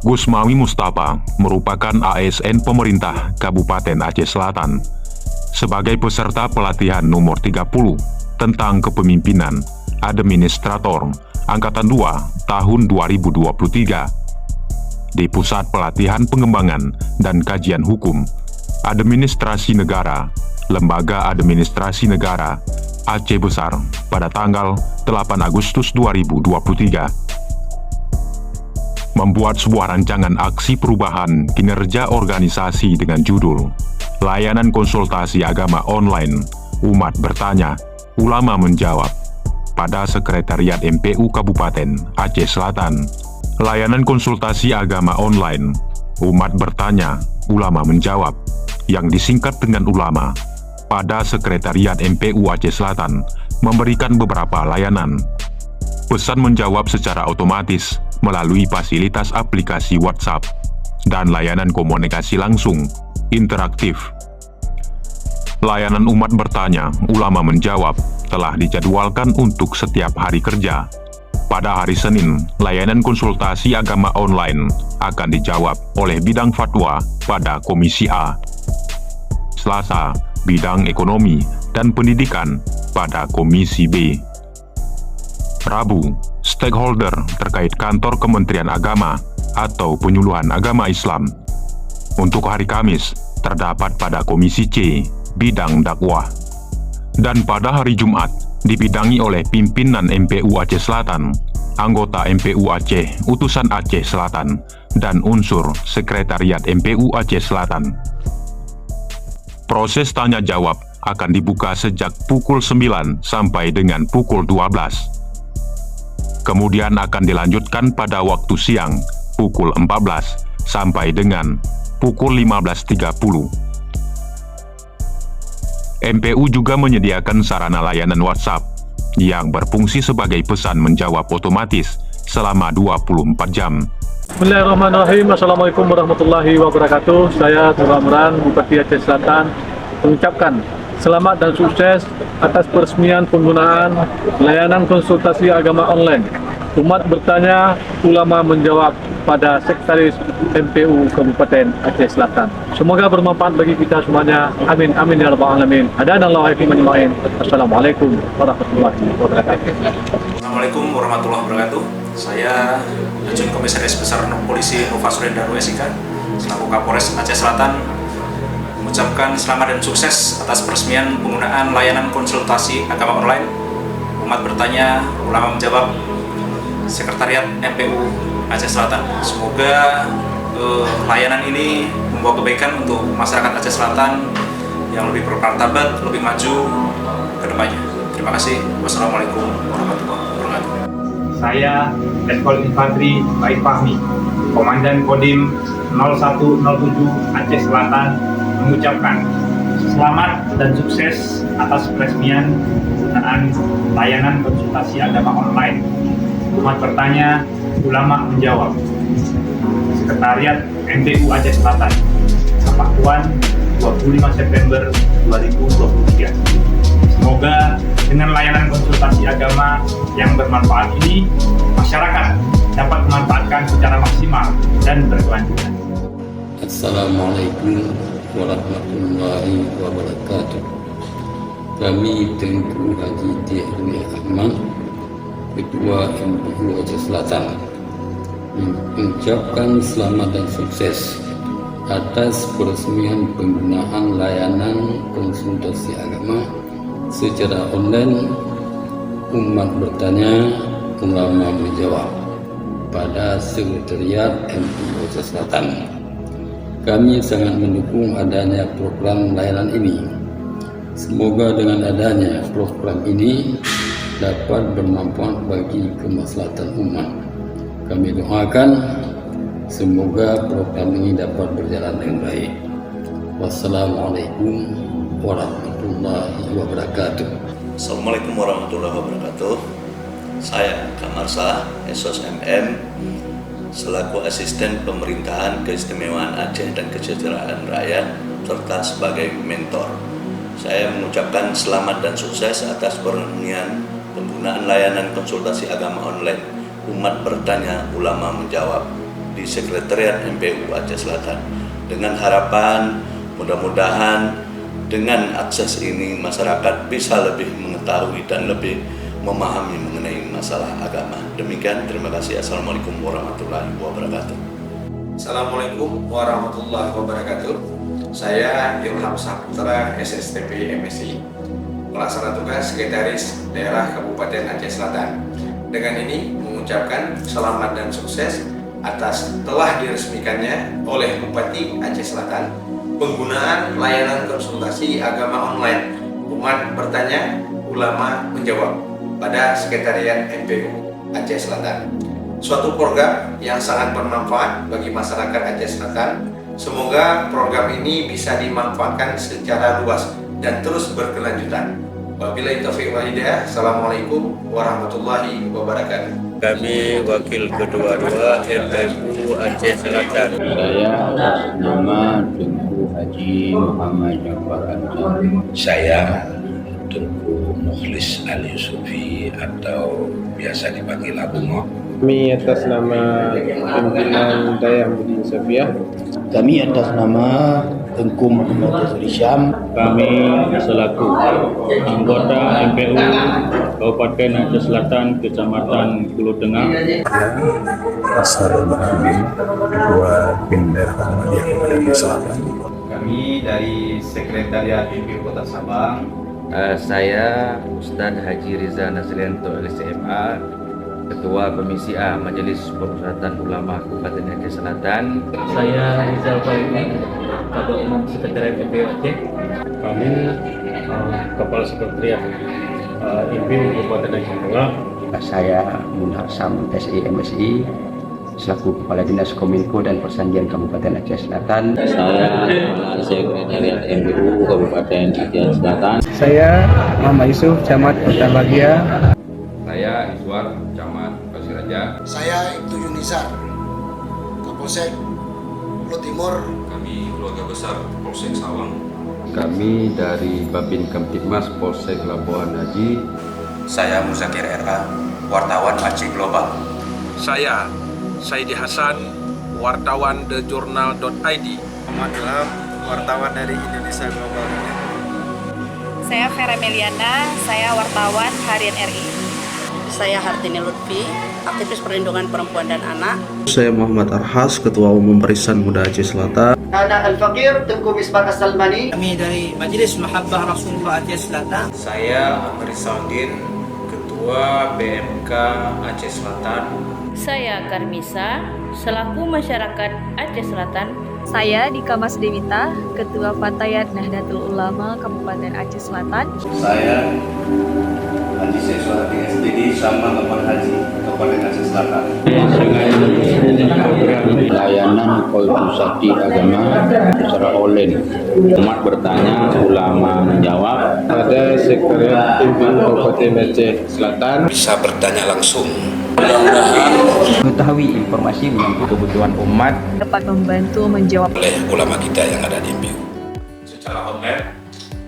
Gusmawi Mustafa merupakan ASN pemerintah Kabupaten Aceh Selatan sebagai peserta pelatihan nomor 30 tentang kepemimpinan administrator Angkatan 2 tahun 2023 di Pusat Pelatihan Pengembangan dan Kajian Hukum Administrasi Negara, Lembaga Administrasi Negara Aceh Besar pada tanggal 8 Agustus 2023. Membuat sebuah rancangan aksi perubahan kinerja organisasi dengan judul Layanan Konsultasi Agama Online, Umat Bertanya, Ulama Menjawab pada Sekretariat MPU Kabupaten Aceh Selatan. Layanan konsultasi agama online, Umat Bertanya, Ulama Menjawab, yang disingkat dengan ulama, pada Sekretariat MPU Aceh Selatan memberikan beberapa layanan. Pesan menjawab secara otomatis melalui fasilitas aplikasi WhatsApp dan layanan komunikasi langsung, interaktif. Layanan Umat Bertanya, Ulama Menjawab telah dijadwalkan untuk setiap hari kerja. Pada hari Senin, layanan konsultasi agama online akan dijawab oleh bidang fatwa pada Komisi A. Selasa, bidang ekonomi dan pendidikan pada Komisi B. Rabu, stakeholder terkait kantor Kementerian Agama atau penyuluhan agama Islam. Untuk hari Kamis, terdapat pada Komisi C, bidang dakwah. Dan pada hari Jumat, dibidangi oleh pimpinan MPU Aceh Selatan, anggota MPU Aceh, utusan Aceh Selatan, dan unsur Sekretariat MPU Aceh Selatan. Proses tanya jawab akan dibuka sejak pukul 9 sampai dengan pukul 12. Kemudian akan dilanjutkan pada waktu siang pukul 14 sampai dengan pukul 15.30. MPU juga menyediakan sarana layanan WhatsApp yang berfungsi sebagai pesan menjawab otomatis selama 24 jam. Bismillahirrahmanirrahim. Assalamualaikum warahmatullahi wabarakatuh. Saya Tuan Amran, Bupati Aceh Selatan, mengucapkan selamat dan sukses atas peresmian penggunaan layanan konsultasi agama online Umat Bertanya, Ulama Menjawab pada Sekretaris MPU Kabupaten Aceh Selatan. Semoga bermanfaat bagi kita semuanya. Amin, amin ya rabbal alamin. Hadanallahu wa iyyakum ajma'in. Assalamualaikum warahmatullahi wabarakatuh. Assalamualaikum warahmatullahi wabarakatuh. Saya Ajun Komisaris Besar Polisi Nova Sulendaru SIK selaku Kapolres Aceh Selatan mengucapkan selamat dan sukses atas peresmian penggunaan layanan konsultasi agama online Umat Bertanya, Ulama Menjawab Sekretariat MPU Aceh Selatan. Semoga layanan ini membawa kebaikan untuk masyarakat Aceh Selatan yang lebih bermartabat, lebih maju ke depannya. Terima kasih. Wassalamualaikum warahmatullahi wabarakatuh. Saya Letkol Infantri Baik Fahmi, Komandan Kodim 0107 Aceh Selatan, mengucapkan selamat dan sukses atas peresmian penggunaan layanan konsultasi agama online Umat Bertanya, Ulama Menjawab Sekretariat MPU Aceh Selatan, Kapakuan 25 September 2023. Semoga dengan layanan konsultasi agama yang bermanfaat ini, masyarakat dapat memanfaatkan secara maksimal dan berkelanjutan. Assalamualaikum warahmatullahi wabarakatuh. Kami Tengku Haji Dihri Ahmad, Ketua MPU Aceh Selatan, mengucapkan selamat dan sukses atas peresmian penggunaan layanan konsultasi agama secara online Umat Bertanya, Ulama Menjawab pada Sekretariat MPU Aceh Selatan. Kami sangat mendukung adanya program layanan ini. Semoga dengan adanya program ini dapat bermanfaat bagi kemaslahatan umat. Kami doakan semoga program ini dapat berjalan dengan baik. Wassalamualaikum warahmatullahi wabarakatuh. Assalamualaikum warahmatullahi wabarakatuh. Saya Kamarsa Esos MM selaku Asisten Pemerintahan Keistimewaan Aceh dan Kesejahteraan Rakyat serta sebagai mentor. Saya mengucapkan selamat dan sukses atas peresmian penggunaan layanan konsultasi agama online Umat Bertanya, Ulama Menjawab di Sekretariat MPU Aceh Selatan. Dengan harapan mudah-mudahan dengan akses ini masyarakat bisa lebih mengetahui dan lebih memahami mengenai masalah agama. Demikian, terima kasih. Assalamualaikum warahmatullahi wabarakatuh. Assalamualaikum warahmatullahi wabarakatuh. Saya Ilham Saputra, SSTP MSI, pelaksana tugas Sekretaris Daerah Kabupaten Aceh Selatan. Dengan ini mengucapkan selamat dan sukses atas telah diresmikannya oleh Bupati Aceh Selatan penggunaan layanan konsultasi agama online umat bertanya, ulama menjawab pada Sekretariat MPU Aceh Selatan. Suatu program yang sangat bermanfaat bagi masyarakat Aceh Selatan. Semoga program ini bisa dimanfaatkan secara luas dan terus berkelanjutan. Wabillahi taufiq wal hidayah. Assalamualaikum warahmatullahi wabarakatuh. Kami Wakil Ketua 2 MPU Aceh Selatan. Saya atas nama Tengku Haji Muhammad Jafar Anzar. Saya Tengku Mukhlis Ali Yusufi atau biasa dipanggil Abu Mo. Kami atas nama pimpinan Daya Budi Safiah. Kami atas nama Tengku Muhammad Yazri Syam. Kami selaku anggota MPU Kabupaten Aceh Selatan, Kecamatan Pulau Tengah. Pasar Bahamin, Ketua BIM Daerah Muhammadiyah Kabupaten Aceh Selatan. Kami dari Sekretariat MPU Kota Sabang. Saya Ustadz Haji Riza Nasrianto LCMA, Ketua Komisi A Majelis Permusyawaratan Ulama Kabupaten Aceh Selatan. Saya Rizal Faini, Ketua Umum Sekretariat MPU Aceh. Kami Kepala Sekretariat MPU Kabupaten Aceh Tengah. Saya Munhar Sam SI MSI selaku Kepala Dinas Kominfo dan Persandian Kabupaten Aceh Selatan. Saya Kepala Sekretariat MPU Kabupaten Aceh Selatan. Saya Muhammad Yusuf, Camat Kota Bahagia. Saya Iswar, Camat Pasir Raja. Saya Ibtu Yunizar, Kapolsek Pulau Timur. Kami keluarga besar Polsek Sawang. Kami dari Babin Kamtibmas Polsek Labuan Haji. Saya Muzakir RA, wartawan Aceh Global. Saya Saidi Hasan, wartawan thejournal.id. Muhammad Ilham, wartawan dari Indonesia Global. Saya Vera Meliana, saya wartawan Harian RI. Saya Hartini Lutfi, aktivis perlindungan perempuan dan anak. Saya Muhammad Arhas, Ketua Umum Barisan Muda Aceh Selatan. Ana Al-Fakir, Tengku Misbah As-Salmani. Kami dari Majelis Mahabbah Rasulullah Aceh Selatan. Saya Amri Saldin, Ketua BMK Aceh Selatan. Saya Karmisa, selaku masyarakat Aceh Selatan. Saya Dika Mas Dewita, Ketua Fatayat Nahdlatul Ulama Kabupaten Aceh Selatan. Saya Haji Seswati SPD sama Kapan Haji Kabupaten Aceh Selatan. Layanan konsultasi agama secara online. Umat bertanya, ulama menjawab. Pada Sekretariat MPU Kabupaten Aceh Selatan. Bisa bertanya langsung. Mengetahui informasi menyangkut kebutuhan umat. Dapat membantu menjawab oleh ulama kita yang ada di MPU. Secara online,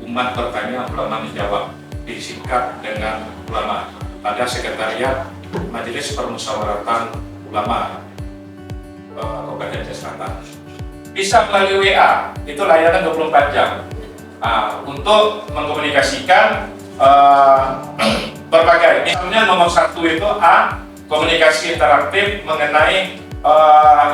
umat bertanya, ulama menjawab. Disingkat dengan ulama pada Sekretariat Majelis Permusyawaratan Ulama Kabupaten Aceh Selatan. Bisa melalui WA, itu layanan 24 jam untuk mengkomunikasikan berbagai. Misalnya nomor 1 itu komunikasi interaktif mengenai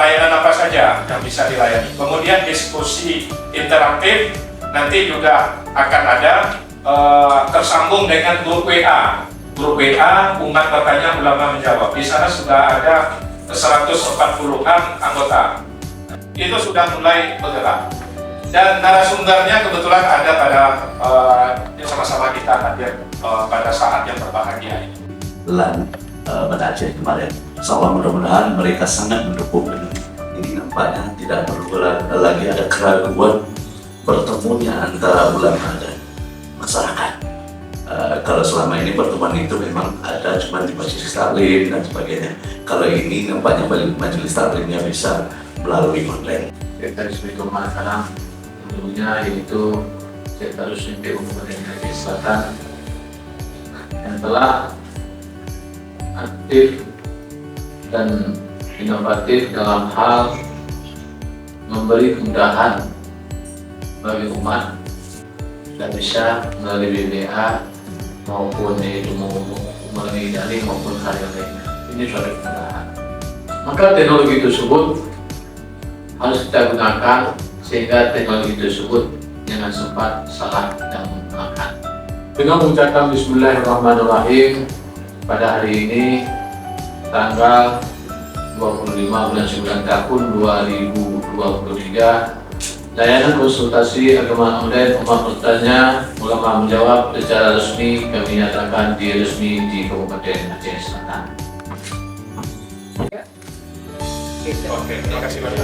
layanan apa saja yang bisa dilayani. Kemudian diskusi interaktif nanti juga akan ada tersambung dengan grup WA. Grup WA umat bertanya ulama menjawab. Di sana sudah ada 140-an anggota. Itu sudah mulai bergerak. Dan narasumbernya kebetulan ada pada sama-sama kita hadir pada saat yang berbahagia ini. Pada Aceh kemarin, insya mudah-mudahan mereka sangat mendukung. Ini nampaknya tidak perlu lagi ada keraguan bertemunya antara ulama dan masyarakat. Kalau selama ini pertemuan itu memang ada cuma di majelis taklim dan sebagainya. Kalau ini nampaknya majelis taklimnya bisa melalui online. Sekretaris Bidang Makanan tentunya yaitu Sekretaris MPU Kabupaten Aceh Selatan yang telah aktif dan inovatif dalam hal memberi kemudahan bagi umat dan bisa melalui BBA maupun melalui daring maupun hal yang lainnya. Ini suatu kemudahan. Maka teknologi tersebut harus kita gunakan sehingga teknologi tersebut jangan sempat salah dan menggunakan. Dengan mengucapkan Bismillahirrahmanirrahim, pada hari ini tanggal 25 bulan 9 tahun 2023, layanan konsultasi agama online umat bertanya ulama menjawab secara resmi kami nyatakan resmi di Kabupaten Aceh Selatan. Oke, terima kasih banyak.